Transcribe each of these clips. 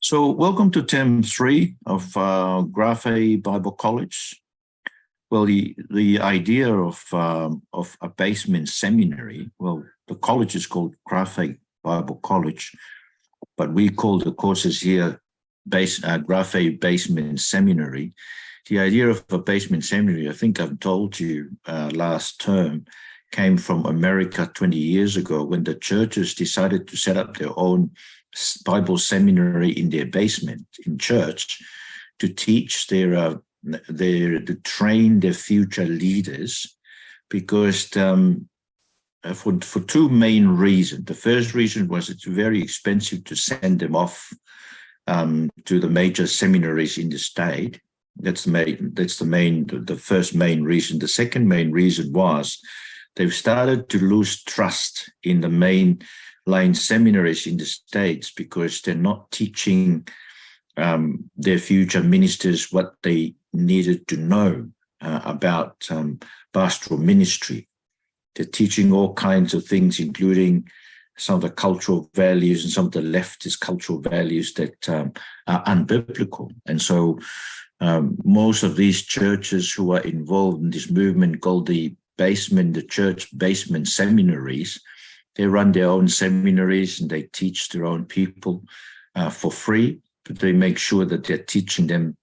So welcome to term 3 of Graphe Bible College. Well, the idea of a basement seminary, well, the college is called Graphe Bible College, but we call the courses here Graphe Basement Seminary. The idea of a basement seminary, I think I've told you last term, came from America 20 years ago when the churches decided to set up their own Bible seminary in their basement in church to teach to train their future leaders, because for two main reasons. The first reason was it's very expensive to send them off to the major seminaries in the state. That's the first main reason. The second main reason was they've started to lose trust in the mainline seminaries in the States because they're not teaching their future ministers what they needed to know about pastoral ministry. They're teaching all kinds of things, including some of the cultural values and some of the leftist cultural values that are unbiblical. And so most of these churches who are involved in this movement called the church basement seminaries, they run their own seminaries and they teach their own people for free, but they make sure that they're teaching them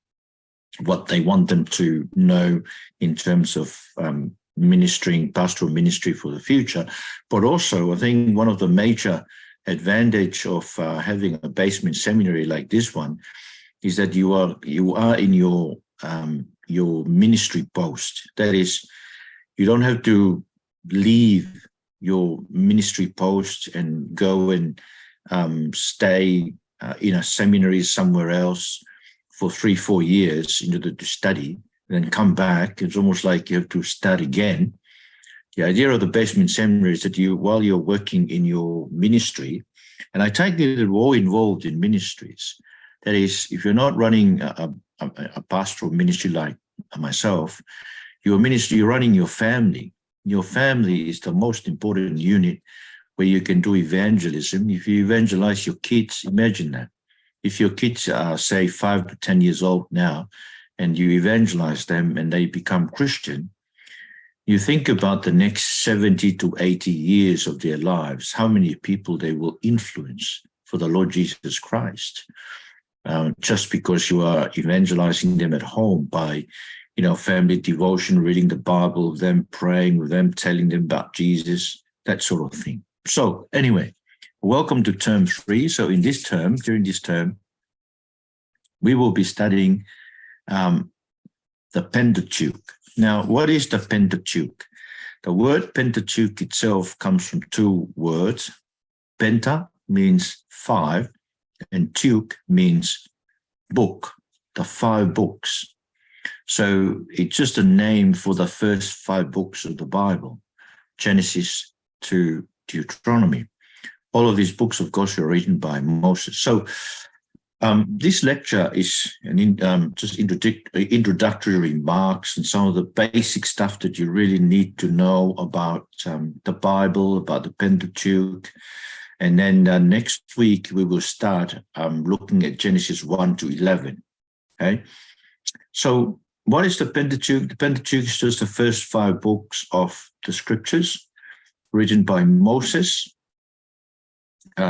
what they want them to know in terms of pastoral ministry for the future. But also, I think one of the major advantage of having a basement seminary like this one is that you are in your ministry post. That is, you don't have to leave your ministry post and go and stay in a seminary somewhere else for 3-4 years in order to study, and then come back. It's almost like you have to start again. The idea of the basement seminary is that while you're working in your ministry, and I take it that we're all involved in ministries. That is, if you're not running a pastoral ministry like myself, you're running your family. Your family is the most important unit where you can do evangelism. If you evangelize your kids, imagine that. If your kids are, say, 5 to 10 years old now, and you evangelize them and they become Christian, you think about the next 70 to 80 years of their lives, how many people they will influence for the Lord Jesus Christ. Just because you are evangelizing them at home by family devotion, reading the Bible, them praying with them, telling them about Jesus, that sort of thing. So anyway, welcome to term 3. So during this term, we will be studying the Pentateuch. Now, what is the Pentateuch? The word Pentateuch itself comes from 2 words. Penta means 5, and Teuch means book, the 5 books. So it's just a name for the first 5 books of the Bible, Genesis to Deuteronomy. All of these books, of course, were written by Moses. So this lecture is just introductory remarks and some of the basic stuff that you really need to know about the Bible, about the Pentateuch. And then next week, we will start looking at Genesis 1 to 11. Okay? So what is the Pentateuch? The Pentateuch is just the first 5 books of the scriptures written by Moses,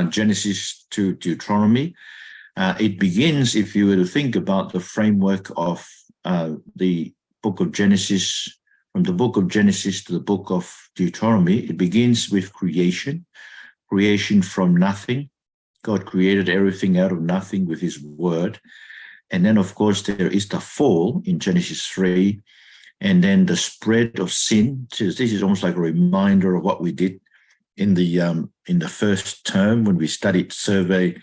Genesis to Deuteronomy. It begins, if you were to think about the framework of the book of Genesis, from the book of Genesis to the book of Deuteronomy, it begins with creation from nothing. God created everything out of nothing with his word. And then, of course, there is the fall in Genesis 3, and then the spread of sin. So this is almost like a reminder of what we did in the first term when we studied Survey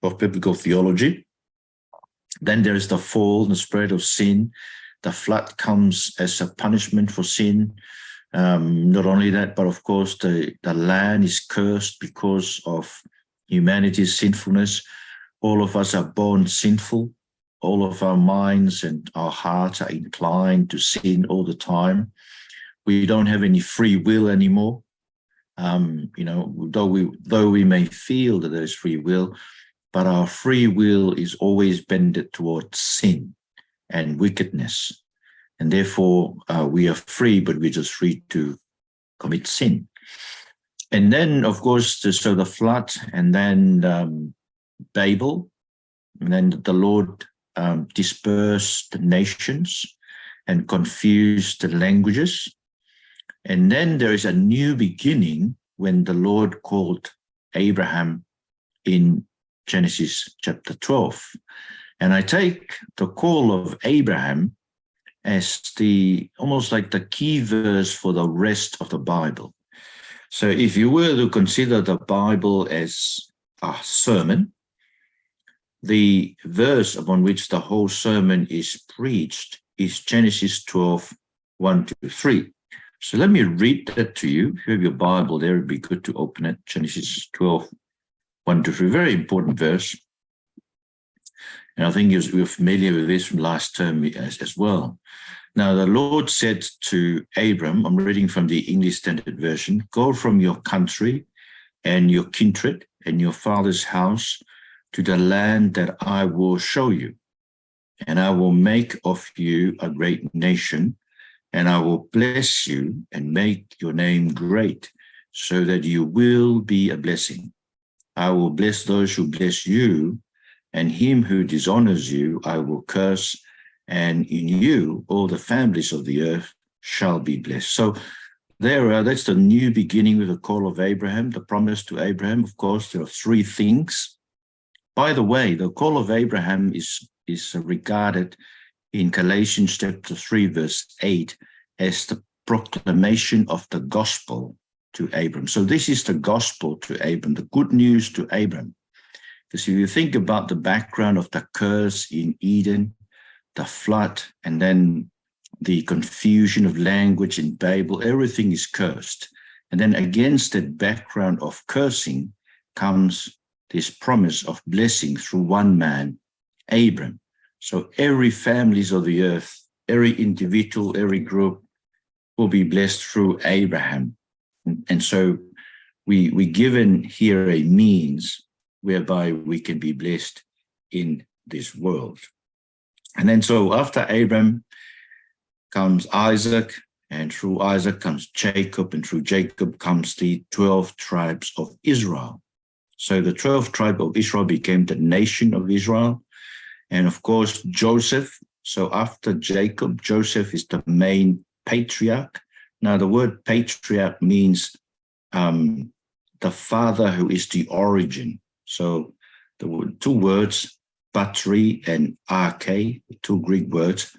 of Biblical Theology. Then there is the fall, the spread of sin. The flood comes as a punishment for sin. Not only that, but of course, the land is cursed because of humanity's sinfulness. All of us are born sinful. All of our minds and our hearts are inclined to sin all the time. We don't have any free will anymore. Though we may feel that there is free will, but our free will is always bended towards sin and wickedness. And therefore, we are free, but we're just free to commit sin. And then, of course, so the flood, and then Babel, and then the Lord dispersed the nations and confused the languages. And then there is a new beginning when the Lord called Abraham in Genesis chapter 12. And I take the call of Abraham as almost like the key verse for the rest of the Bible. So if you were to consider the Bible as a sermon, the verse upon which the whole sermon is preached is Genesis 12, 1-3. So let me read that to you. If you have your Bible there, it'd be good to open it. Genesis 12, 1-3, very important verse. And I think you're familiar with this from last term as well. Now, the Lord said to Abram, I'm reading from the English Standard Version, go from your country and your kindred and your father's house to the land that I will show you. And I will make of you a great nation, and I will bless you and make your name great, so that you will be a blessing. I will bless those who bless you, and him who dishonors you I will curse, and in you all the families of the earth shall be blessed. So that's the new beginning with the call of Abraham, the promise to Abraham. Of course, there are three things. By the way, the call of Abraham is regarded in Galatians chapter 3, verse 8, as the proclamation of the gospel to Abram. So this is the gospel to Abram, the good news to Abram. Because if you think about the background of the curse in Eden, the flood, and then the confusion of language in Babel, everything is cursed. And then against that background of cursing comes this promise of blessing through one man, Abram. So every families of the earth, every individual, every group will be blessed through Abraham. And so we given here a means whereby we can be blessed in this world. And then so after Abraham comes Isaac, and through Isaac comes Jacob, and through Jacob comes the 12 tribes of Israel. So the 12 tribes of Israel became the nation of Israel. And of course, Joseph. So after Jacob, Joseph is the main patriarch. Now, the word patriarch means the father who is the origin. So the two words, patri and arche, two Greek words,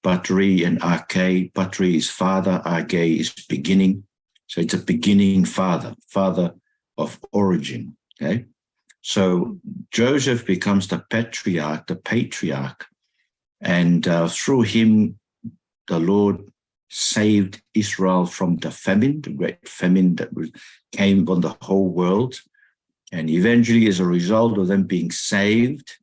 patri and arche. Patri is father, arche is beginning. So it's a beginning father of origin. Okay, so Joseph becomes the patriarch, and through him, the Lord saved Israel from the famine, the great famine that came on the whole world. And eventually, as a result of them being saved,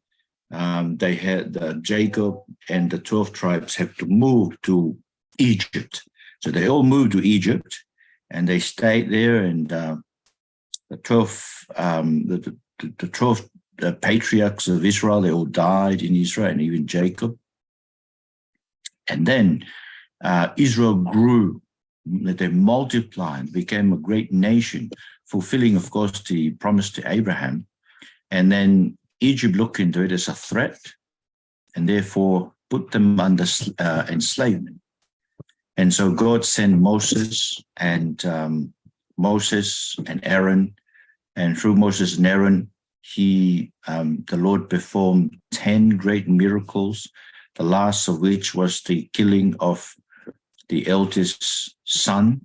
they had Jacob and the 12 tribes have to move to Egypt. So they all moved to Egypt, and they stayed there, and the 12 patriarchs of Israel, they all died in Israel, and even Jacob. And then Israel grew, they multiplied, became a great nation, fulfilling, of course, the promise to Abraham. And then Egypt looked into it as a threat, and therefore put them under enslavement. And so God sent Moses and Aaron, and through Moses and Aaron, the Lord performed 10 great miracles, the last of which was the killing of the eldest son,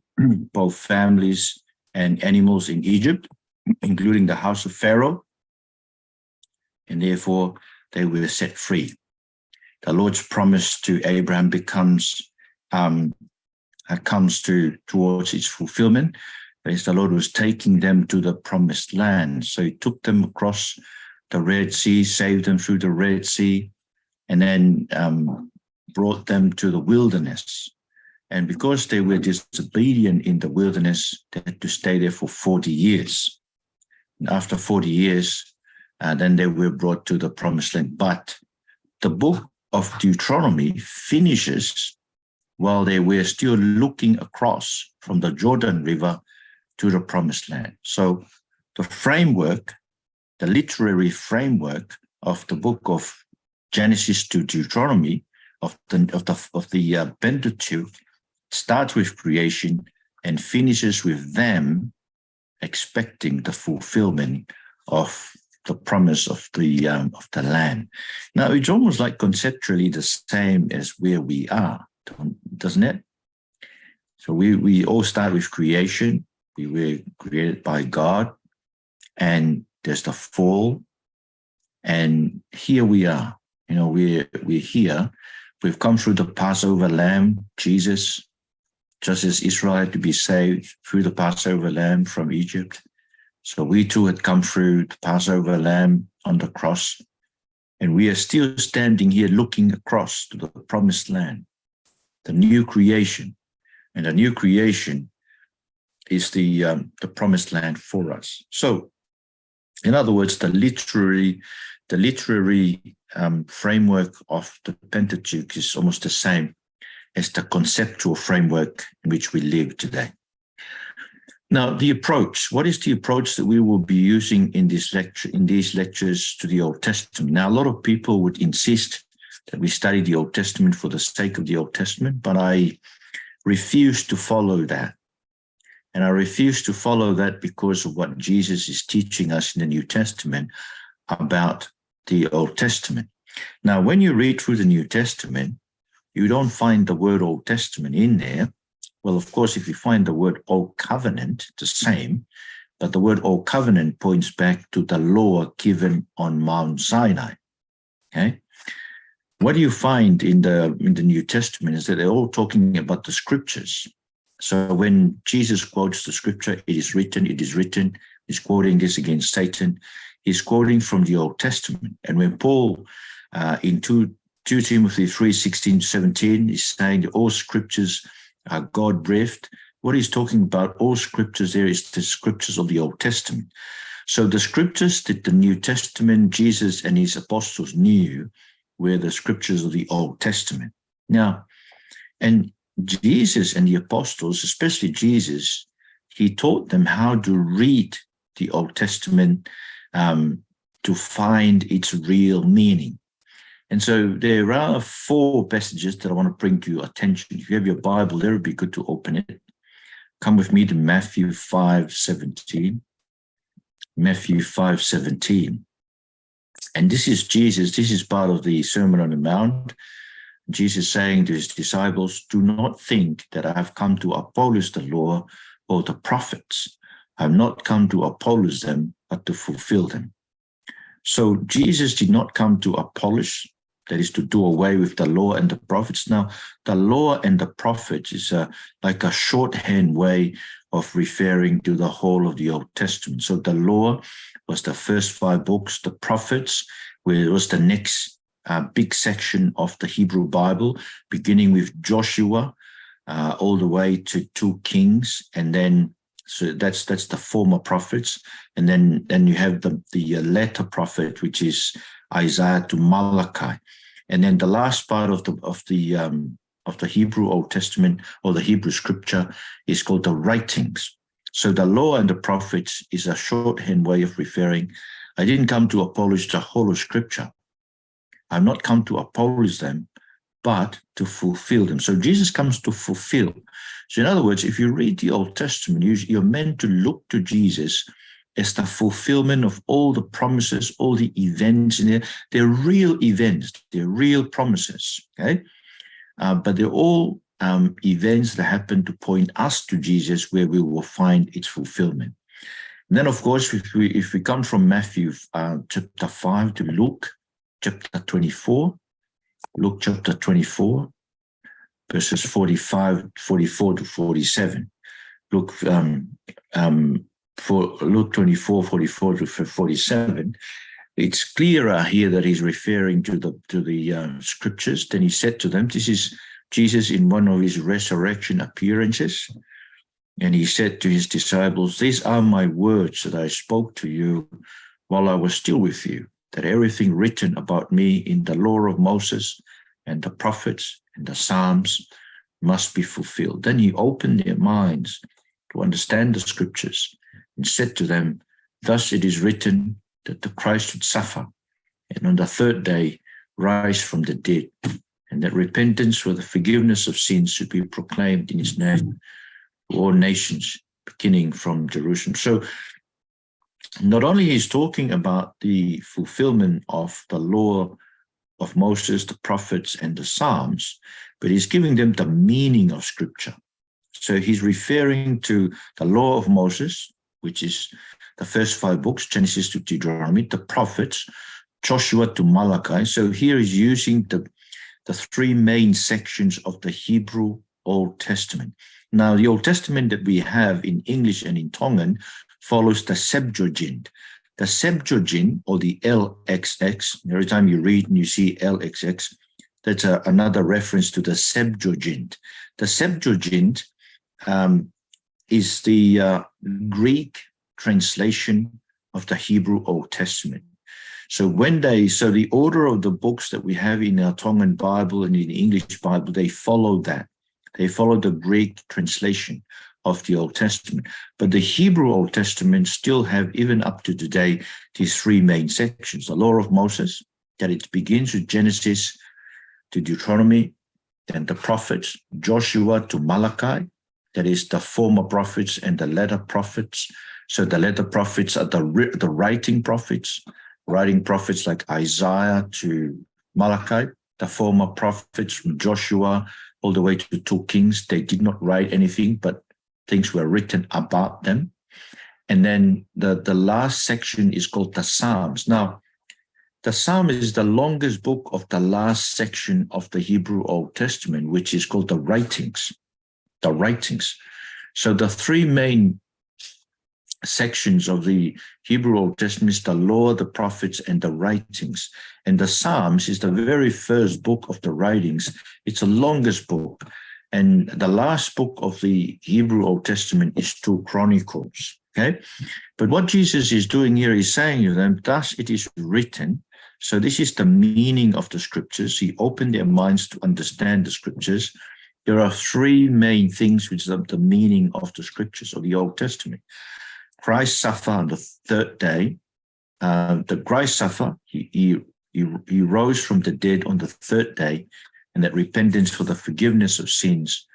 both families and animals in Egypt, including the house of Pharaoh. And therefore, they were set free. The Lord's promise to Abraham comes towards its fulfillment, as the Lord was taking them to the promised land. So he took them across the Red Sea, saved them through the Red Sea, and then brought them to the wilderness. And because they were disobedient in the wilderness, they had to stay there for 40 years. And after 40 years, then they were brought to the promised land. But the book of Deuteronomy finishes while they were still looking across from the Jordan River to the promised land. So the framework, the literary framework of the book of Genesis to Deuteronomy of the Pentateuch starts with creation and finishes with them expecting the fulfillment of the promise of the land. Now, it's almost like conceptually the same as where we are, doesn't it? So we all start with creation. We were created by God, and there's the fall, and here we are. We're here. We've come through the Passover lamb, Jesus, just as Israel had to be saved through the Passover lamb from Egypt. So we too had come through the Passover lamb on the cross, and we are still standing here looking across to the promised land, the new creation. And the new creation is the promised land for us. So, in other words, the literary framework of the Pentateuch is almost the same as the conceptual framework in which we live today. Now, the approach. What is the approach that we will be using in these lectures to the Old Testament? Now, a lot of people would insist that we study the Old Testament for the sake of the Old Testament, but I refuse to follow that. And I refuse to follow that because of what Jesus is teaching us in the New Testament about the Old Testament. Now, when you read through the New Testament, you don't find the word Old Testament in there. Well, of course, if you find the word Old Covenant, the same, but the word Old Covenant points back to the law given on Mount Sinai. Okay? What do you find in the New Testament is that they're all talking about the scriptures. So when Jesus quotes the scripture, it is written, he's quoting this against Satan. He's quoting from the Old Testament. And when Paul, in 2 Timothy 3:16-17, is saying that all scriptures are God-breathed, what he's talking about, all scriptures there is the scriptures of the Old Testament. So the scriptures that the New Testament, Jesus and his apostles knew were the scriptures of the Old Testament. Now, and Jesus and the apostles, especially Jesus, he taught them how to read the Old Testament to find its real meaning. And so there are 4 passages that I want to bring to your attention. If you have your Bible there, it would be good to open it. Come with me to Matthew 5:17. Matthew 5:17. And this is Jesus. This is part of the Sermon on the Mount. Jesus saying to his disciples, "Do not think that I have come to abolish the law or the prophets. I have not come to abolish them, but to fulfill them." So Jesus did not come to abolish, that is to do away with the law and the prophets. Now, the law and the prophets is like a shorthand way of referring to the whole of the Old Testament. So the law was the first 5 books, the prophets was the next big section of the Hebrew Bible, beginning with Joshua all the way to 2 Kings, and then so that's the former prophets, and then you have the latter prophet, which is Isaiah to Malachi, and then the last part of the Hebrew Old Testament or the Hebrew Scripture is called the writings. So the law and the prophets is a shorthand way of referring. I didn't come to abolish the whole of Scripture. I've not come to abolish them, but to fulfill them. So Jesus comes to fulfill. So in other words, if you read the Old Testament, you're meant to look to Jesus as the fulfillment of all the promises, all the events in there. They're real events. They're real promises, okay? But they're all events that happen to point us to Jesus, where we will find its fulfillment. And then, of course, if we come from Matthew chapter 5 to Luke chapter 24, Luke chapter 24, verses 44 to 47. Luke 24, 44 to 47. It's clearer here that he's referring to the scriptures. Then he said to them, this is Jesus in one of his resurrection appearances. And he said to his disciples, "These are my words that I spoke to you while I was still with you, that everything written about me in the law of Moses and the prophets and the Psalms must be fulfilled. Then he opened their minds to understand the scriptures and said to them, thus it is written that the Christ should suffer and on the third day rise from the dead, and that repentance for the forgiveness of sins should be proclaimed in his name to all nations, beginning from Jerusalem. So not only he's talking about the fulfillment of the law of Moses, the prophets, and the Psalms, but he's giving them the meaning of Scripture. So he's referring to the law of Moses, which is the first 5 books, Genesis to Deuteronomy, the prophets, Joshua to Malachi. So here he's using the 3 main sections of the Hebrew Old Testament. Now, the Old Testament that we have in English and in Tongan follows the Septuagint. The Septuagint, or the LXX, every time you read and you see LXX, that's another reference to the Septuagint. The Septuagint is the Greek translation of the Hebrew Old Testament. So the order of the books that we have in our Tongan Bible and in the English Bible, they follow that. They follow the Greek translation of the Old Testament. But the Hebrew Old Testament still have, even up to today, these 3 main sections. The law of Moses, that it begins with Genesis to Deuteronomy, then the prophets, Joshua to Malachi, that is the former prophets and the latter prophets. So the latter prophets are the writing prophets like Isaiah to Malachi, the former prophets from Joshua all the way to 2 Kings. They did not write anything, but things were written about them. And then the last section is called the Psalms. Now, the Psalm is the longest book of the last section of the Hebrew Old Testament, which is called the writings. The writings. So the 3 main sections of the Hebrew Old Testament is the law, the prophets, and the writings. And the Psalms is the very first book of the writings. It's the longest book. And the last book of the Hebrew Old Testament is 2 Chronicles. Okay? But what Jesus is doing here is saying to them, thus it is written. So this is the meaning of the scriptures. He opened their minds to understand the scriptures. There are 3 main things which are the meaning of the scriptures of the Old Testament. Christ suffered on the 3rd day. The Christ suffered, he rose from the dead on the 3rd day, and that repentance for the forgiveness of sins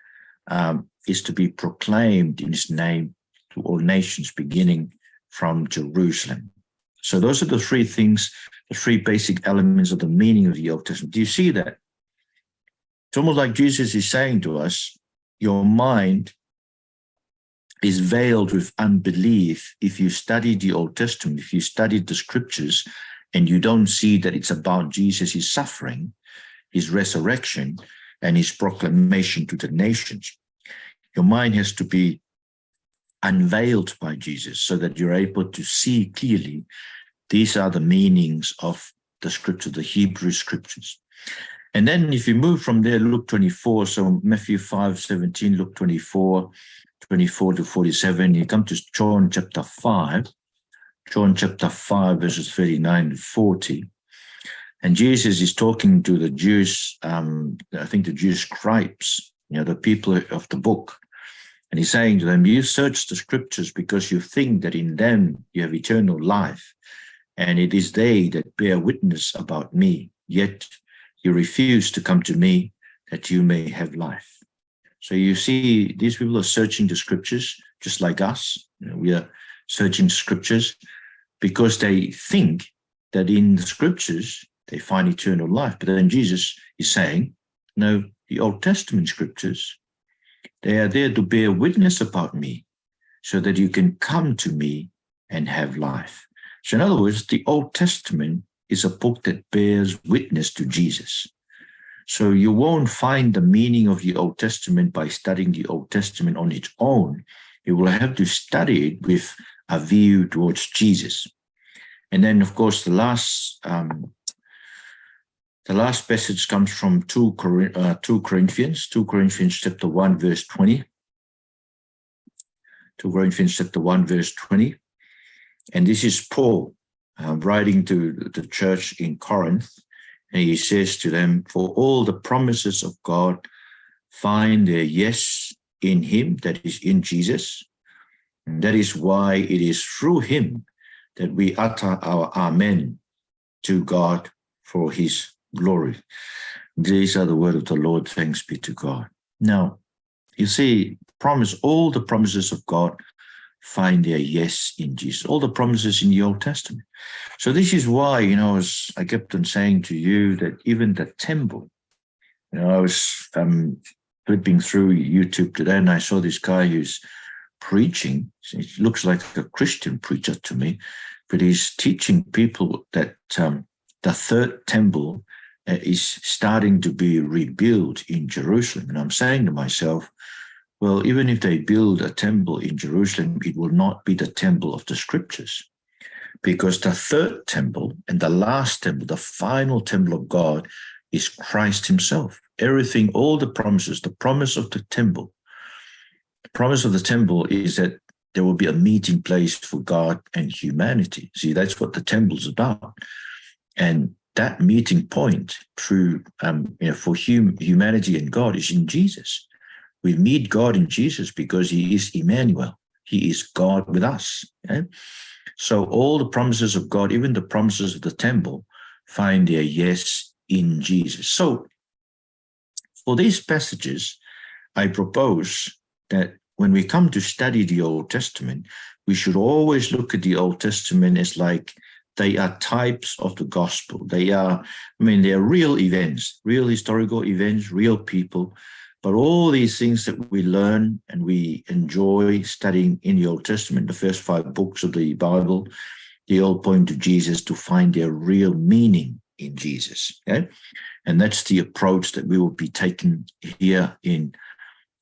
is to be proclaimed in his name to all nations, beginning from Jerusalem. So those are the 3 things, the 3 basic elements of the meaning of the Old Testament. Do you see that? It's almost like Jesus is saying to us, your mind is veiled with unbelief if you study the Old Testament, if you study the scriptures, and you don't see that it's about Jesus, his suffering, his resurrection, and his proclamation to the nations. Your mind has to be unveiled by Jesus so that you're able to see clearly these are the meanings of the scripture, the Hebrew scriptures. And then if you move from there, Luke 24, so Matthew 5:17, Luke 24 to 47, you come to John chapter 5, verses 39 to 40. And Jesus is talking to the Jews, I think the Jewish scribes, the people of the book. And he's saying to them, you search the scriptures because you think that in them you have eternal life. And it is they that bear witness about me. Yet you refuse to come to me that you may have life. So you see, these people are searching the scriptures just like us. We are searching scriptures because they think that in the scriptures they find eternal life. But then Jesus is saying, no, the Old Testament scriptures, they are there to bear witness about me so that you can come to me and have life. So in other words, the Old Testament is a book that bears witness to Jesus. So you won't find the meaning of the Old Testament by studying the Old Testament on its own. You will have to study it with a view towards Jesus. And then, of course, the last passage comes from 2 Corinthians chapter 1, verse 20. 2 Corinthians chapter 1, verse 20. And this is Paul writing to the church in Corinth, and he says to them, "For all the promises of God find their yes in him," that is in Jesus. And that is why it is through him that we utter our amen to God for his glory. These are the word of the Lord. Thanks be to God. Now, you see, all the promises of God find their yes in Jesus. All the promises in the Old Testament. So this is why, as I kept on saying to you, that even the temple, I was flipping through YouTube today and I saw this guy who's preaching. It looks like a Christian preacher to me, but he's teaching people that the third temple is starting to be rebuilt in Jerusalem. And I'm saying to myself, well, even if they build a temple in Jerusalem, it will not be the temple of the scriptures, because the third temple and the last temple, the final temple of God, is Christ himself. Everything, all the promises, the promise of the temple, the promise of the temple is that there will be a meeting place for God and humanity. See, that's what the temple's about. And that meeting point through, for humanity and God is in Jesus. We meet God in Jesus because he is Emmanuel. He is God with us. Okay? So all the promises of God, even the promises of the temple, find their yes in Jesus. So for these passages, I propose that when we come to study the Old Testament, we should always look at the Old Testament as like they are types of the gospel. They are real events, real historical events, real people. But all these things that we learn and we enjoy studying in the Old Testament, the first 5 books of the Bible, they all point to Jesus to find their real meaning in Jesus. Okay? And that's the approach that we will be taking here in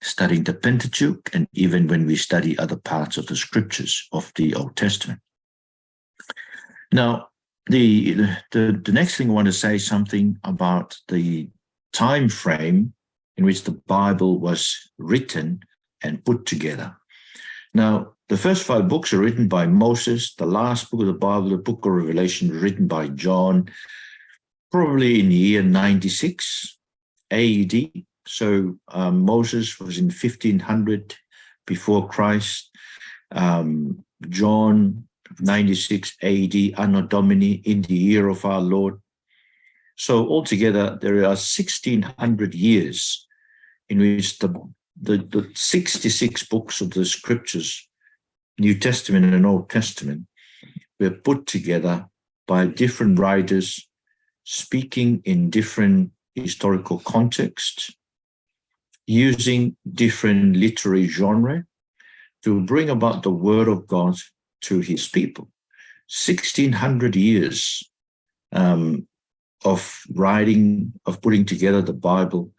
studying the Pentateuch, and even when we study other parts of the scriptures of the Old Testament. Now, the next thing I want to say something about the time frame in which the Bible was written and put together. Now, the first 5 books are written by Moses. The last book of the Bible, the book of Revelation, written by John, probably in the year 96 AD. So Moses was in 1500 before Christ. John, 96 AD, Anno Domini, in the year of our Lord. So altogether, there are 1600 years in which the 66 books of the scriptures, New Testament and Old Testament, were put together by different writers speaking in different historical contexts, using different literary genre to bring about the word of God to his people. 1600 years of writing, of putting together the Bible.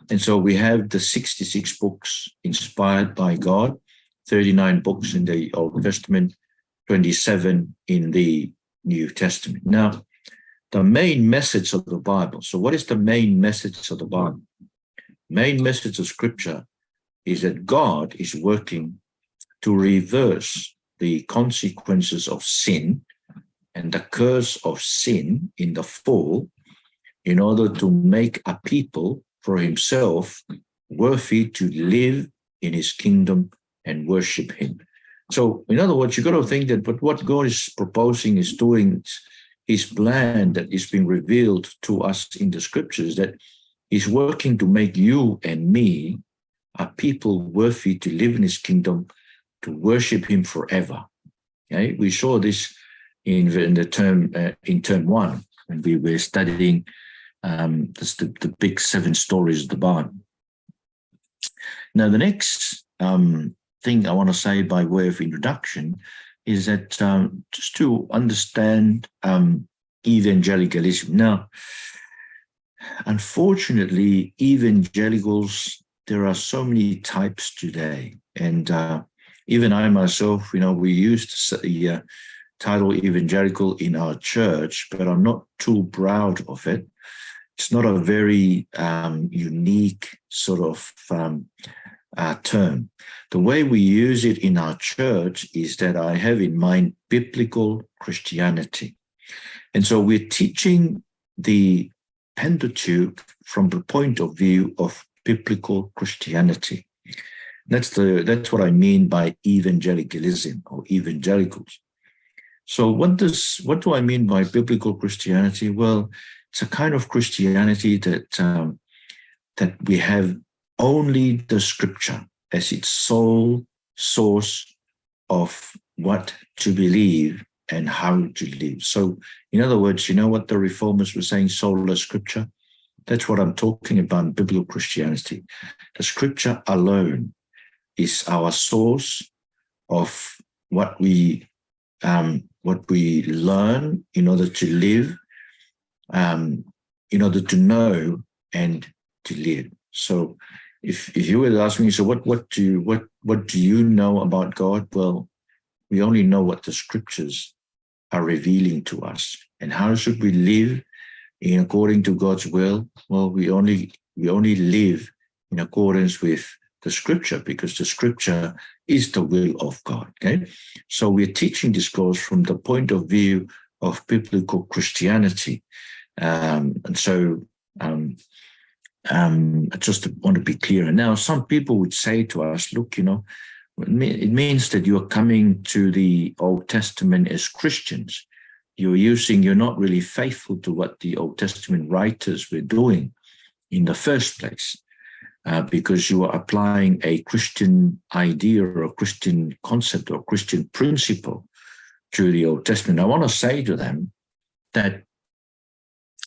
And so we have the 66 books inspired by God, 39 books in the Old Testament, 27 in the New Testament. Now, the main message of the Bible. So what is the main message of the Bible? Main message of Scripture is that God is working to reverse the consequences of sin and the curse of sin in the fall, in order to make a people for himself worthy to live in his kingdom and worship him. So in other words, you've got to think that but what God is proposing, is doing, his plan that is being revealed to us in the scriptures, that he's working to make you and me a people worthy to live in his kingdom, to worship him forever. Okay? We saw this in term 1 when we were studying the big 7 stories of the Bible. Now, the next thing I want to say by way of introduction is that just to understand evangelicalism. Now, unfortunately, evangelicals, there are so many types today. And even I myself, we used the title evangelical in our church, but I'm not too proud of it. It's not a very unique sort of term. The way we use it in our church is that I have in mind biblical Christianity. And so we're teaching the Pentateuch from the point of view of biblical Christianity. That's what I mean by evangelicalism or evangelicals. So what do I mean by biblical Christianity? Well, it's a kind of Christianity that we have only the scripture as its sole source of what to believe and how to live. So in other words, you know what the reformers were saying, sola scriptura? That's what I'm talking about in biblical Christianity. The scripture alone is our source of what we learn in order to live, in order to know and to live. So if you were to ask me, so what do you know about God? Well, we only know what the scriptures are revealing to us. And how should we live in according to God's will? Well, we only live in accordance with the scripture, because the scripture is the will of God. Okay, so we're teaching this course from the point of view of biblical Christianity, and so I just want to be clear. And now some people would say to us, look, it means that you're coming to the Old Testament as Christians. You're not really faithful to what the Old Testament writers were doing in the first place, because you are applying a Christian idea or a Christian concept or Christian principle to the Old Testament. I want to say to them that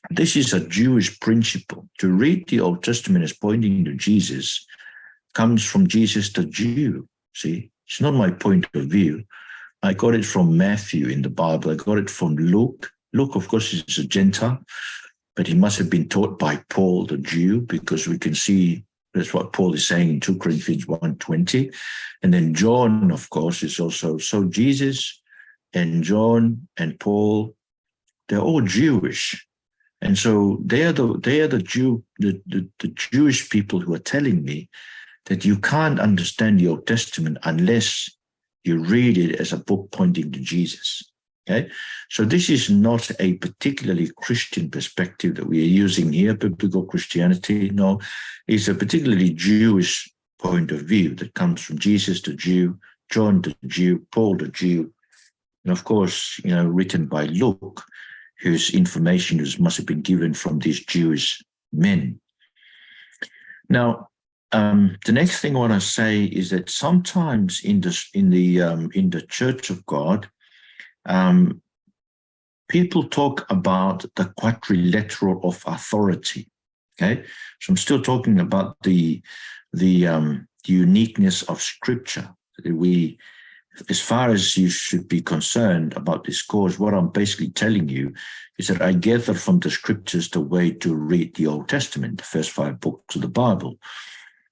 this is a Jewish principle. To read the Old Testament as pointing to Jesus comes from Jesus the Jew. See, it's not my point of view. I got it from Matthew in the Bible. I got it from Luke. Luke, of course, is a Gentile, but he must have been taught by Paul the Jew, because we can see that's what Paul is saying in 2 Corinthians 1:20. And then John, of course, is also. So Jesus and John and Paul, they're all Jewish. And so they are the Jewish people who are telling me that you can't understand the Old Testament unless you read it as a book pointing to Jesus. Okay, so this is not a particularly Christian perspective that we are using here, biblical Christianity. No, it's a particularly Jewish point of view that comes from Jesus the Jew, John the Jew, Paul the Jew, and of course, written by Luke, whose information must have been given from these Jewish men. Now, the next thing I want to say is that sometimes in the Church of God, people talk about the Quadrilateral of Authority. Okay, so I'm still talking about the uniqueness of Scripture. As far as you should be concerned about this course, what I'm basically telling you is that I gather from the scriptures the way to read the Old Testament, the first 5 books of the Bible.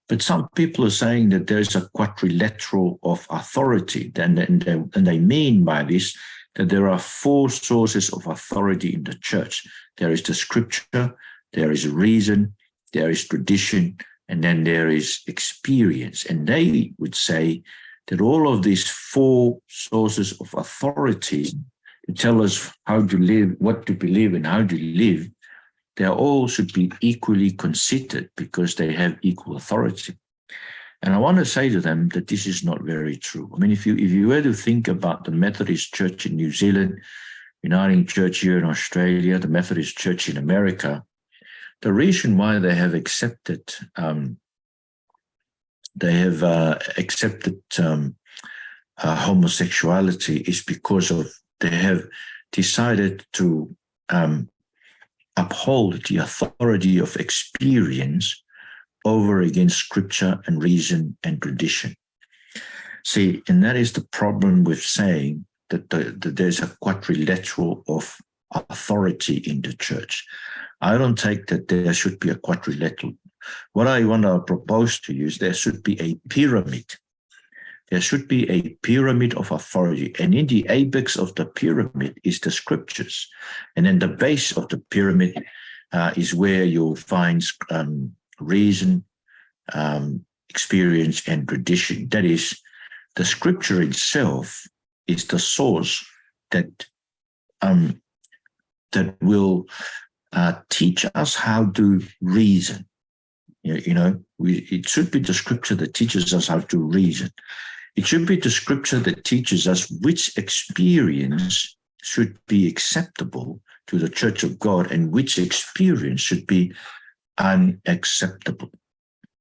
But some people are saying that there's a quadrilateral of authority, and they mean by this that there are 4 sources of authority in the church. There is the scripture, there is reason, there is tradition, and then there is experience. And they would say that all of these 4 sources of authority to tell us how to live, what to believe, and how to live, they all should be equally considered because they have equal authority. And I want to say to them that this is not very true. I mean, if you were to think about the Methodist Church in New Zealand, Uniting Church here in Australia, the Methodist Church in America, the reason why they have accepted homosexuality is because of they have decided to uphold the authority of experience over against scripture and reason and tradition. See, and that is the problem with saying that there's a quadrilateral of authority in the church. I don't take that there should be a quadrilateral. What I want to propose to you is there should be a pyramid. There should be a pyramid of authority. And in the apex of the pyramid is the scriptures. And then the base of the pyramid is where you'll find reason, experience, and tradition. That is, the scripture itself is the source that that will teach us how to reason. It should be the scripture that teaches us how to reason. It should be the scripture that teaches us which experience should be acceptable to the Church of God and which experience should be unacceptable.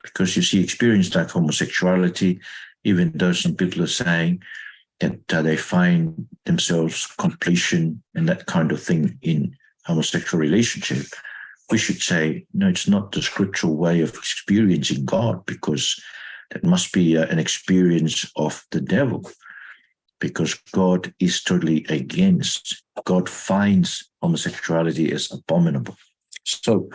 Because you see, experience like homosexuality, even though some people are saying that they find themselves completion and that kind of thing in homosexual relationship, we should say, no, it's not the scriptural way of experiencing God, because that must be an experience of the devil, because God is totally against. God finds homosexuality as abominable. So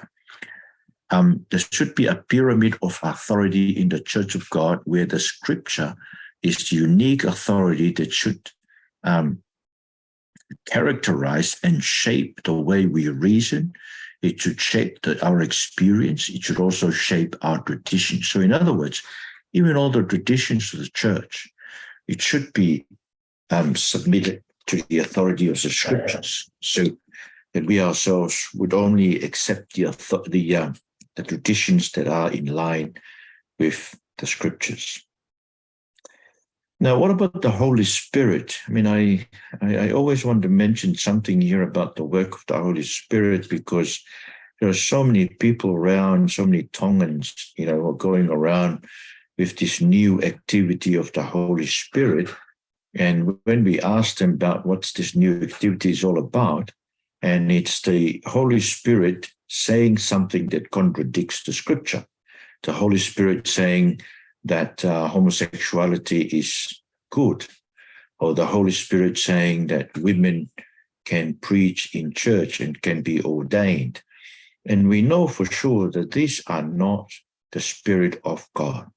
there should be a pyramid of authority in the Church of God, where the scripture is the unique authority that should characterize and shape the way we reason. It should shape our experience. It should also shape our traditions. So in other words, even all the traditions of the church, it should be submitted to the authority of the scriptures, so that we ourselves would only accept the traditions that are in line with the scriptures. Now, what about the Holy Spirit? I mean, I always want to mention something here about the work of the Holy Spirit, because there are so many people around, so many Tongans, going around with this new activity of the Holy Spirit. And when we ask them about what's this new activity is all about, and it's the Holy Spirit saying something that contradicts the scripture. The Holy Spirit saying that homosexuality is good, or the Holy Spirit saying that women can preach in church and can be ordained. And we know for sure that these are not the Spirit of God.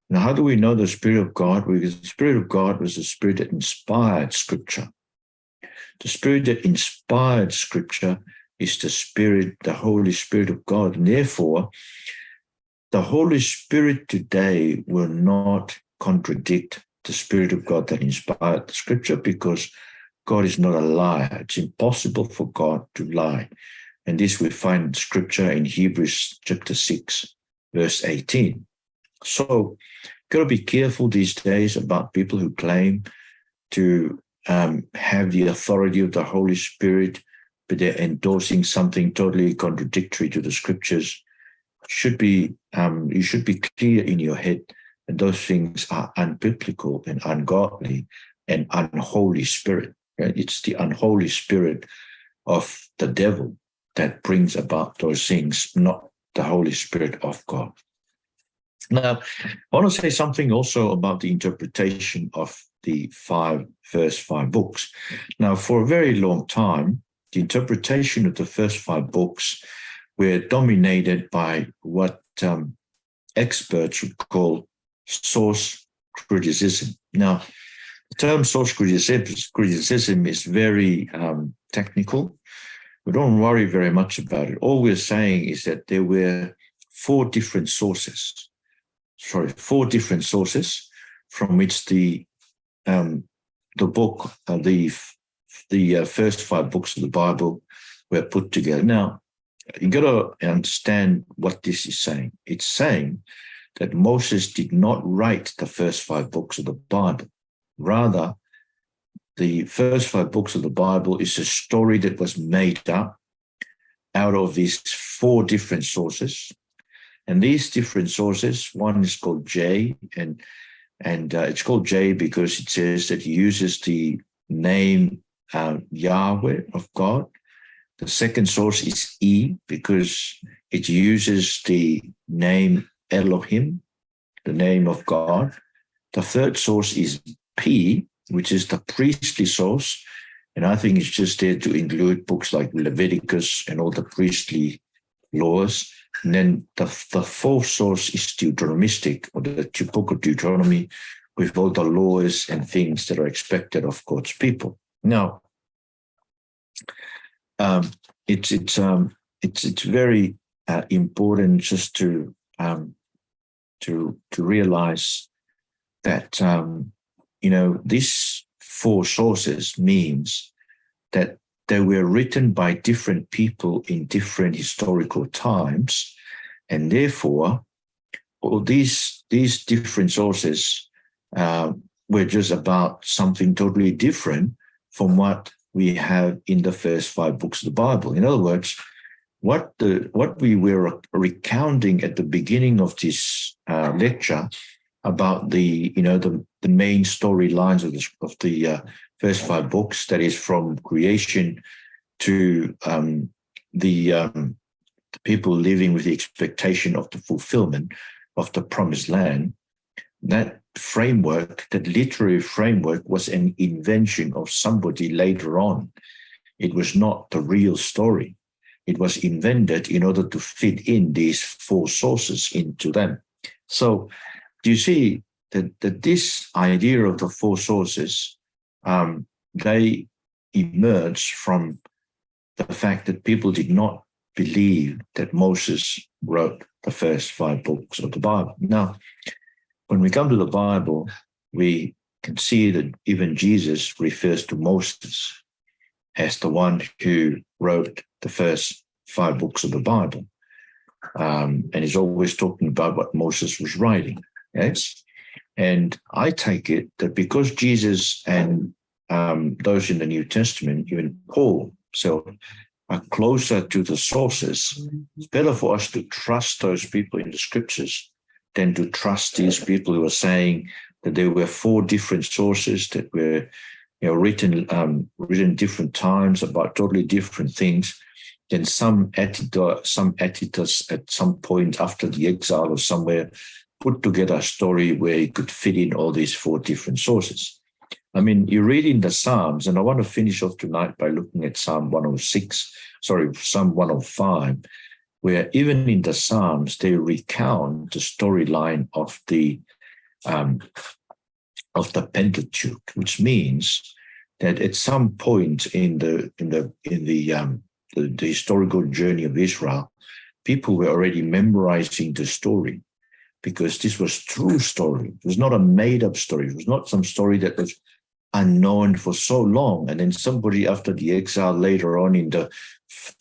Now, how do we know the Spirit of God? Because the Spirit of God was the Spirit that inspired Scripture. The Spirit that inspired Scripture is the Holy Spirit of God. And therefore, the Holy Spirit today will not contradict the Spirit of God that inspired the Scripture, because God is not a liar. It's impossible for God to lie. And this we find in Scripture in Hebrews chapter 6, verse 18. So, got to be careful these days about people who claim to have the authority of the Holy Spirit, but they're endorsing something totally contradictory to the Scriptures. You should be clear in your head that those things are unbiblical and ungodly and unholy spirit. Right? It's the unholy spirit of the devil that brings about those things, not the Holy Spirit of God. Now, I want to say something also about the interpretation of the first five books. Now, for a very long time, the interpretation of the first five books were dominated by what experts would call source criticism. Now, the term source criticism is very technical. We don't worry very much about it. All we're saying is that there were four different sources from which the book, the first five books of the Bible were put together. Now, you got to understand what this is saying. It's saying that Moses did not write the first five books of the Bible. Rather, the first five books of the Bible is a story that was made up out of these four different sources. And these different sources, one is called J, and it's called J because it says that he uses the name Yahweh of God. The second source is E because it uses the name Elohim, the name of God. The third source is P, which is the priestly source. And I think it's just there to include books like Leviticus and all the priestly laws. And then the fourth source is Deuteronomistic, or the book of Deuteronomy, with all the laws and things that are expected of God's people. Now, it's very important just to realize that these four sources means that they were written by different people in different historical times, and therefore, all these different sources were just about something totally different from what we have in the first 5 books of the Bible. In other words, what we were recounting at the beginning of this lecture about the main storylines of the first 5 books, that is from creation to the people living with the expectation of the fulfillment of the promised land. That framework, that literary framework, was an invention of somebody later on. It was not the real story. It was invented in order to fit in these 4 sources into them. So do you see that this idea of the 4 sources, they emerged from the fact that people did not believe that Moses wrote the first 5 books of the Bible. Now, when we come to the Bible, we can see that even Jesus refers to Moses as the one who wrote the first 5 books of the Bible. And he's always talking about what Moses was writing. Yes? And I take it that because Jesus and those in the New Testament, even Paul, so are closer to the sources, it's better for us to trust those people in the scriptures than to trust these people who are saying that there were 4 different sources that were written different times about totally different things. Then some editors at some point after the exile or somewhere put together a story where it could fit in all these 4 different sources. I mean, you read in the Psalms, and I want to finish off tonight by looking at Psalm 105, where even in the Psalms, they recount the storyline of the Pentateuch, which means that at some point in the historical journey of Israel, people were already memorizing the story because this was true story. It was not a made-up story. It was not some story that was unknown for so long, and then somebody after the exile later on in the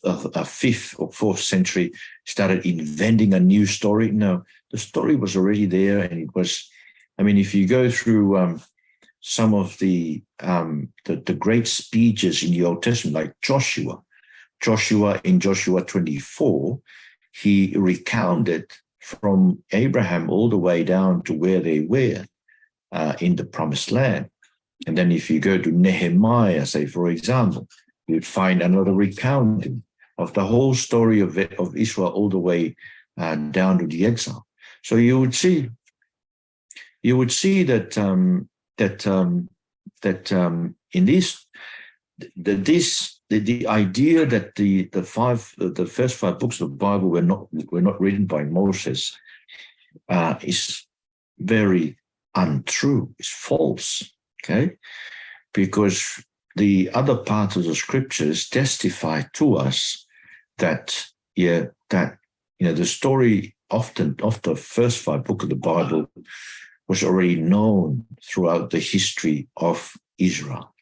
5th or 4th century started inventing a new story. No, the story was already there, and it was. I mean, if you go through some of the great speeches in the Old Testament, like Joshua in Joshua 24, he recounted from Abraham all the way down to where they were in the Promised Land. And then if you go to Nehemiah, say, for example, you'd find another recounting of the whole story of Israel all the way down to the exile. So you would see that in this, the idea that the first 5 books of the Bible were not written by Moses is very untrue. It's false. Okay, because the other parts of the scriptures testify to us that the story of the first 5 books of the Bible was already known throughout the history of Israel.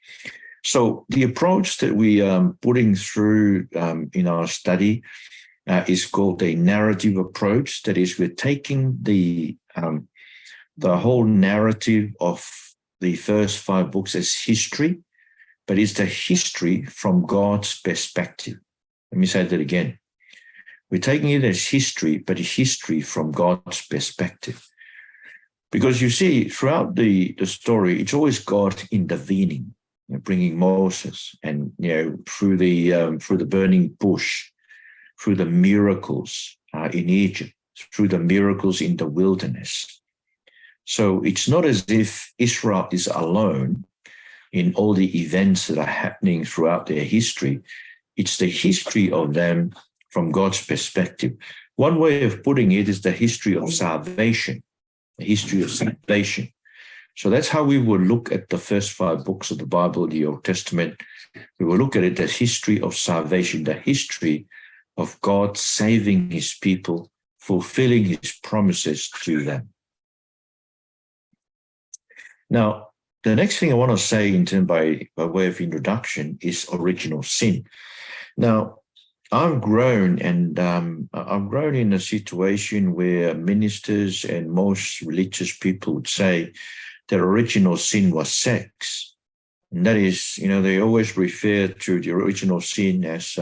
So the approach that we are putting through in our study is called a narrative approach. That is, we're taking the whole narrative of the first 5 books as history, but it's the history from God's perspective. Let me say that again. We're taking it as history, but history from God's perspective. Because you see, throughout the story, it's always God intervening, bringing Moses, and through the burning bush, through the miracles in Egypt, through the miracles in the wilderness. So it's not as if Israel is alone in all the events that are happening throughout their history. It's the history of them from God's perspective. One way of putting it is the history of salvation, the history of salvation. So that's how we will look at the first 5 books of the Bible, the Old Testament. We will look at it as history of salvation, the history of God saving his people, fulfilling his promises to them. Now, The next thing I want to say in terms by way of introduction is original sin. Now, I've grown in a situation where ministers and most religious people would say that original sin was sex. And that is, they always refer to the original sin as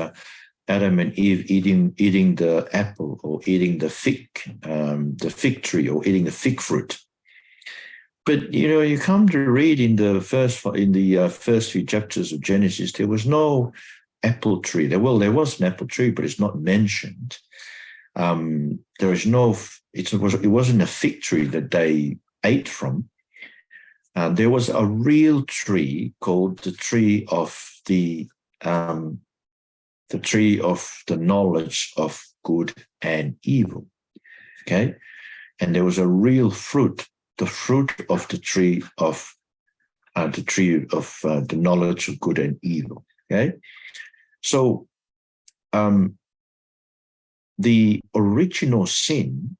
Adam and Eve eating the apple or eating the fig tree or eating the fig fruit. But you come to read in the first few chapters of Genesis, there was no apple tree. There was an apple tree, but it's not mentioned. There is no. It wasn't a fig tree that they ate from. There was a real tree called the tree of the knowledge of good and evil. Okay, and there was a real fruit, the fruit of the tree of the knowledge of good and evil. Okay, so the original sin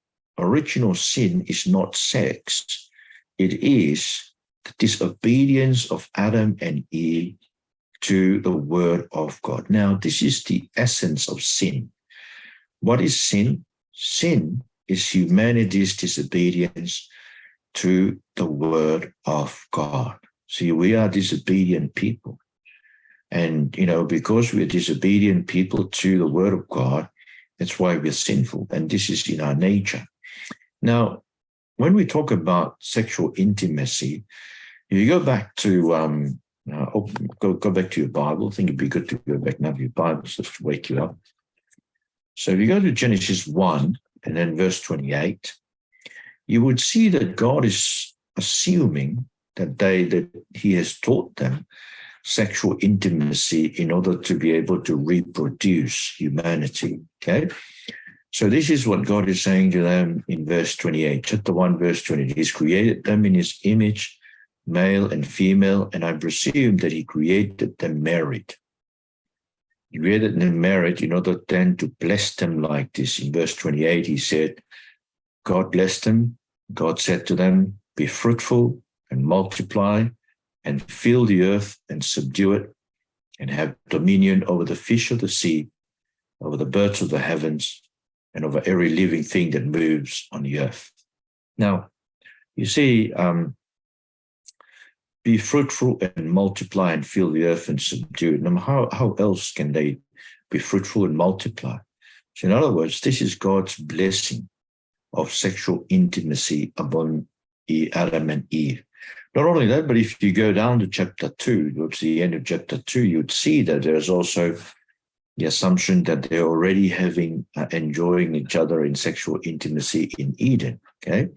is not sex; it is the disobedience of Adam and Eve to the word of God. Now, this is the essence of sin. What is sin? Sin is humanity's disobedience to the word of God. See, we are disobedient people. And, because we're disobedient people to the word of God, that's why we're sinful. And this is in our nature. Now, when we talk about sexual intimacy, if you go back to go back to your Bible. I think it'd be good to go back now to your Bible just to wake you up. So if you go to Genesis 1 and then verse 28, you would see that God is assuming that he has taught them sexual intimacy in order to be able to reproduce humanity. Okay. So this is what God is saying to them in verse 28, chapter 1, verse 20. He's created them in his image, male and female, and I presume that he created them married. He created them married in order then to bless them like this. In verse 28, he said, God blessed them. God said to them, be fruitful and multiply and fill the earth and subdue it and have dominion over the fish of the sea, over the birds of the heavens, and over every living thing that moves on the earth. Now, you see, be fruitful and multiply and fill the earth and subdue it. Now, how else can they be fruitful and multiply? So in other words, this is God's blessing of sexual intimacy upon Adam and Eve. Not only that, but if you go down to chapter 2, towards the end of chapter 2, you'd see that there's also the assumption that they're already enjoying each other in sexual intimacy in Eden. Okay.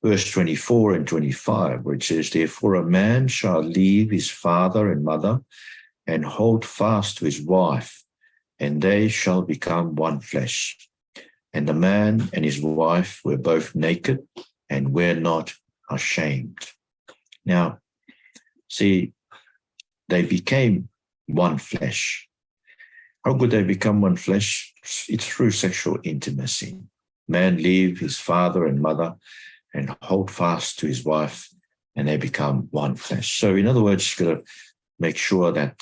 Verse 24 and 25, where it says, therefore a man shall leave his father and mother and hold fast to his wife, and they shall become one flesh. And the man and his wife were both naked and were not ashamed. Now, see, they became one flesh. How could they become one flesh? It's through sexual intimacy. Man leave his father and mother and hold fast to his wife, and they become one flesh. So, in other words, you've got to make sure that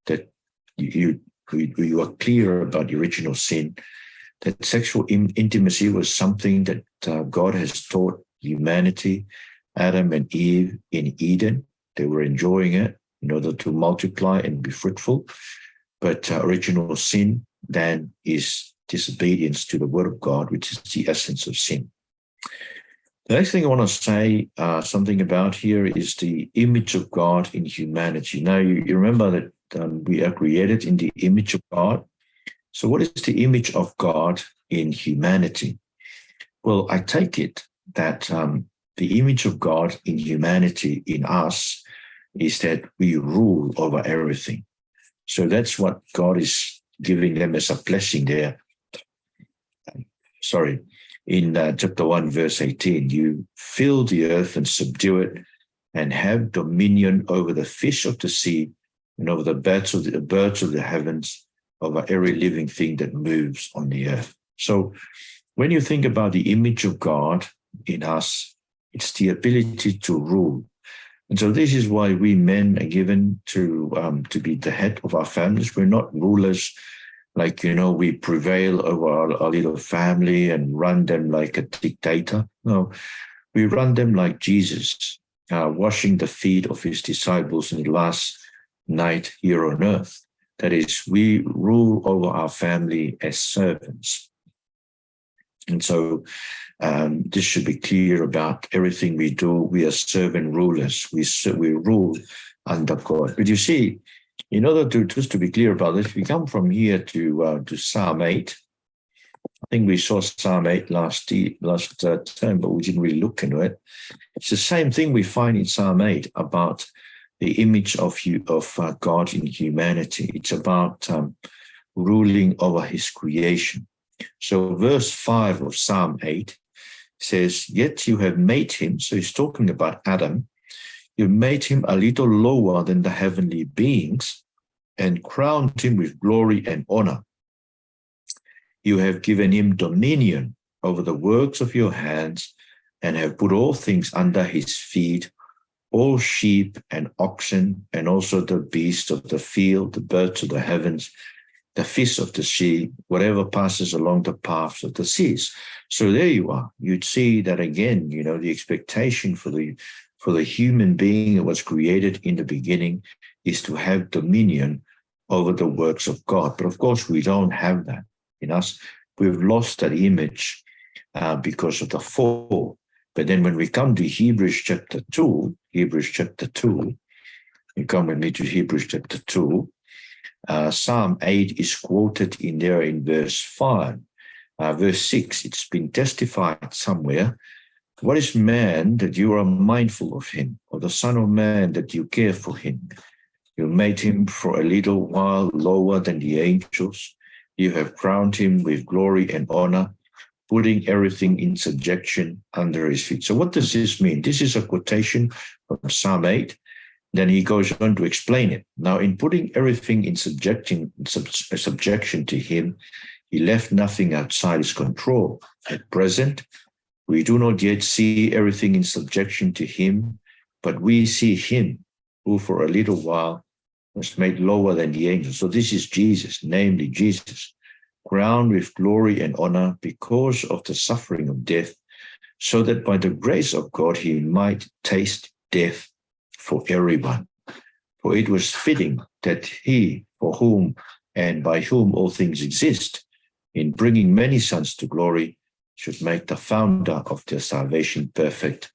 that you are clear about the original sin, that sexual intimacy was something that God has taught humanity, Adam and Eve in Eden. They were enjoying it in order to multiply and be fruitful. But original sin then is disobedience to the word of God, which is the essence of sin. The next thing I want to say something about here is the image of God in humanity. Now, you remember that we are created in the image of God. So what is the image of God in humanity? Well, I take it that the image of God in humanity in us is that we rule over everything. So that's what God is giving them as a blessing there. In chapter 1, verse 18, you fill the earth and subdue it and have dominion over the fish of the sea and over the birds of the heavens, over every living thing that moves on the earth. So when you think about the image of God in us, it's the ability to rule. And so this is why we men are given to be the head of our families. We're not rulers like, we prevail over our little family and run them like a dictator. No, we run them like Jesus, washing the feet of his disciples in the last night here on earth. That is, we rule over our family as servants. And so this should be clear about everything we do. We are servant rulers. We rule under God. But you see, in order to just to be clear about this, we come from here to Psalm 8. I think we saw Psalm 8 last term, but we didn't really look into it. It's the same thing we find in Psalm 8 about the image of God in humanity. It's about ruling over his creation. So verse 5 of Psalm 8 says, "Yet you have made him," so he's talking about Adam, "you made him a little lower than the heavenly beings and crowned him with glory and honor. You have given him dominion over the works of your hands and have put all things under his feet, all sheep and oxen, and also the beasts of the field, the birds of the heavens, the fish of the sea, whatever passes along the paths of the seas." So there you are. You'd see that again, the expectation for the human being that was created in the beginning is to have dominion over the works of God. But of course, we don't have that in us. We've lost that image because of the fall. But then when we come to Hebrews chapter 2, you come with me to Hebrews chapter 2, Psalm 8 is quoted in there in verse 5. Verse 6, it's been testified somewhere, "What is man that you are mindful of him, or the son of man that you care for him? You made him for a little while lower than the angels. You have crowned him with glory and honor, putting everything in subjection under his feet." So what does this mean? This is a quotation from Psalm 8. Then he goes on to explain it. Now, in putting everything in subjection to him, he left nothing outside his control. At present, we do not yet see everything in subjection to him, but we see him who for a little while was made lower than the angels. So this is Jesus, namely Jesus, crowned with glory and honor because of the suffering of death, so that by the grace of God he might taste death for everyone. For it was fitting that he, for whom and by whom all things exist, in bringing many sons to glory, should make the founder of their salvation perfect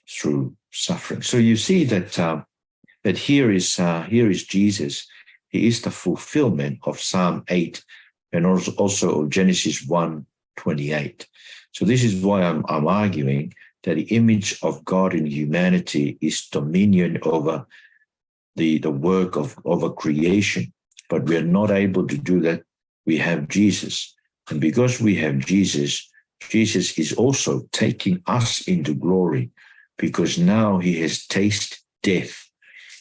through suffering. So you see that here is Jesus. He is the fulfillment of Psalm 8 and also of Genesis 1:28. So this is why I'm arguing that the image of God in humanity is dominion over the work of creation. But we are not able to do that. We have Jesus. And because we have Jesus, Jesus is also taking us into glory, because now he has tasted death.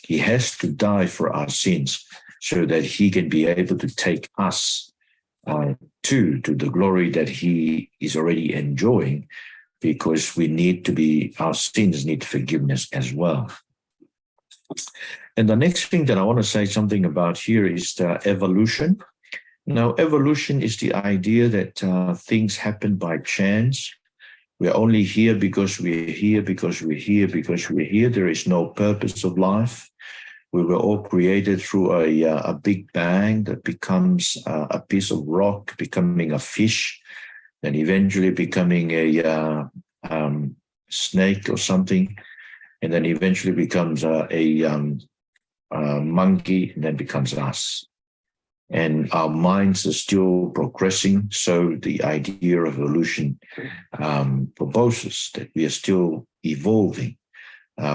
He has to die for our sins so that he can be able to take us to the glory that he is already enjoying, because our sins need forgiveness as well. And the next thing that I want to say something about here is the evolution. Now, evolution is the idea that things happen by chance. We're only here because we're here, because we're here, because we're here. There is no purpose of life. We were all created through a big bang that becomes a piece of rock, becoming a fish, and eventually becoming a snake or something, and then eventually becomes a monkey, and then becomes us. And our minds are still progressing, so the idea of evolution proposes that we are still evolving.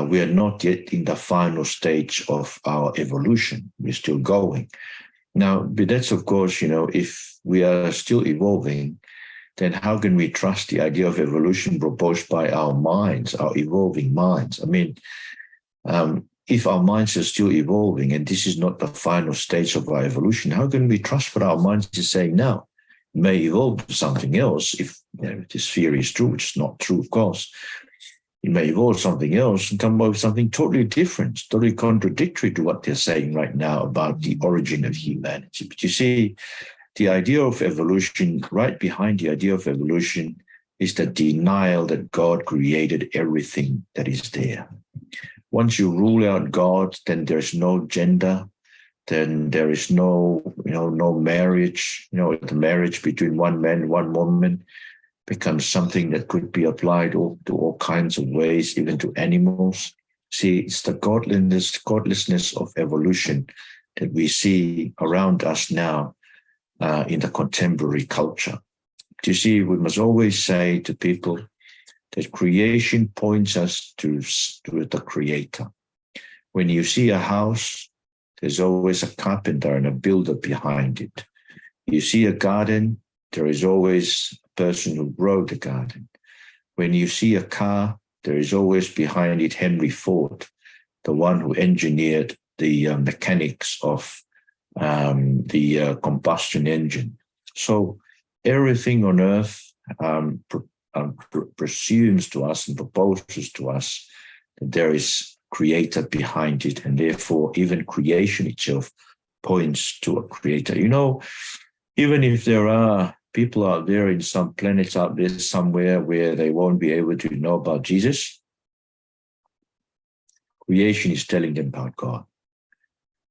We are not yet in the final stage of our evolution. We're still going. Now, but that's, of course, if we are still evolving, then how can we trust the idea of evolution proposed by our minds, our evolving minds? I mean, if our minds are still evolving and this is not the final stage of our evolution, how can we trust what our minds is saying now? It may evolve to something else if this theory is true, which is not true, of course. You may evolve something else and come up with something totally different, totally contradictory to what they're saying right now about the origin of humanity. But you see, the idea of evolution, right behind the idea of evolution, is the denial that God created everything that is there. Once you rule out God, then there's no gender, then there is no marriage. The marriage between one man and one woman becomes something that could be applied to all kinds of ways, even to animals. See, it's the godlessness of evolution that we see around us now in the contemporary culture. You see, we must always say to people that creation points us to the Creator. When you see a house, there's always a carpenter and a builder behind it. You see a garden, there is always a person who grew the garden. When you see a car, there is always behind it Henry Ford, the one who engineered the mechanics of the combustion engine. So everything on earth presumes to us and proposes to us that there is Creator behind it, and therefore even creation itself points to a Creator. Even if there are people out there in some planets out there somewhere where they won't be able to know about Jesus, creation is telling them about God.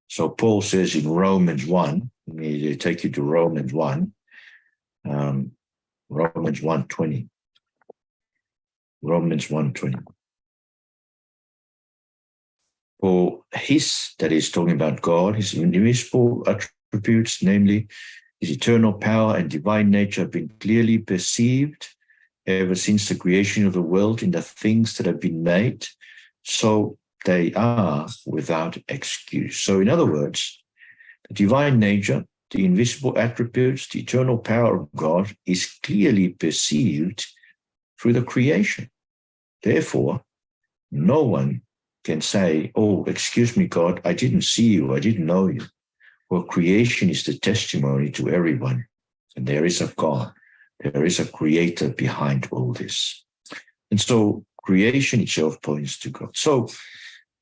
So Paul says in Romans 1, let me take you to Romans 1, Romans 1:20. Romans 1:20. For that is talking about God, his invisible attributes, namely his eternal power and divine nature, have been clearly perceived ever since the creation of the world in the things that have been made, so they are without excuse. So in other words, the divine nature, the invisible attributes, the eternal power of God is clearly perceived through the creation. Therefore, no one can say, oh, excuse me, God, I didn't see you, I didn't know you. Well, creation is the testimony to everyone. And there is a God, there is a Creator behind all this. And so creation itself points to God. So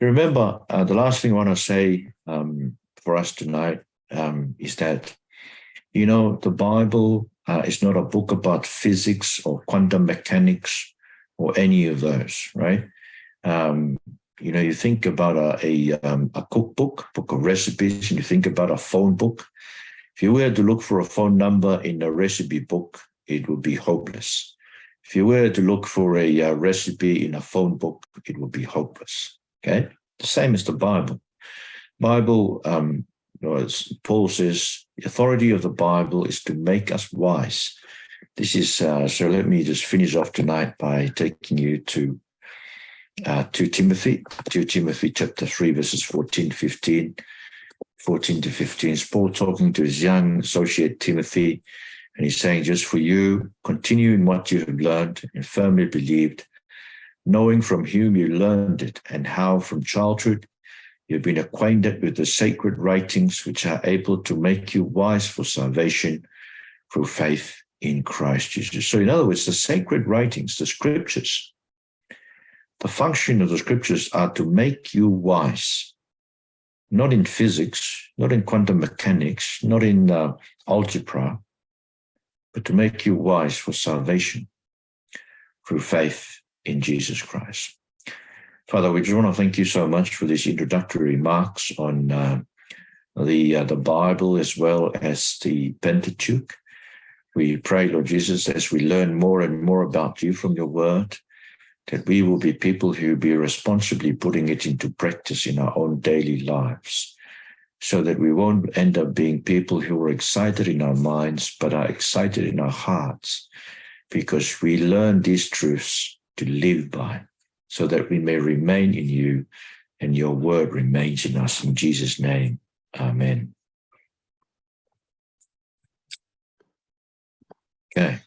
remember, the last thing I want to say for us tonight is that, the Bible is not a book about physics or quantum mechanics or any of those, right? You think about a cookbook, book of recipes, and you think about a phone book. If you were to look for a phone number in a recipe book, it would be hopeless. If you were to look for a recipe in a phone book, it would be hopeless. Okay, the same as the Bible. Bible, as Paul says, the authority of the Bible is to make us wise. This is so. Let me just finish off tonight by taking you to 2 Timothy chapter 3, verses 14 to 15. It's Paul talking to his young associate Timothy, and he's saying, just for you, continue in what you have learned and firmly believed, knowing from whom you learned it, and how from childhood you've been acquainted with the sacred writings, which are able to make you wise for salvation through faith in Christ Jesus. So in other words, the sacred writings, the scriptures, the function of the scriptures are to make you wise, not in physics, not in quantum mechanics, not in algebra, but to make you wise for salvation through faith in Jesus Christ. Father, we just want to thank you so much for these introductory remarks on the Bible as well as the Pentateuch. We pray, Lord Jesus, as we learn more and more about you from your word, that we will be people who will be responsibly putting it into practice in our own daily lives, so that we won't end up being people who are excited in our minds, but are excited in our hearts, because we learn these truths to live by, so that we may remain in you and your word remains in us. In Jesus' name, amen. Okay.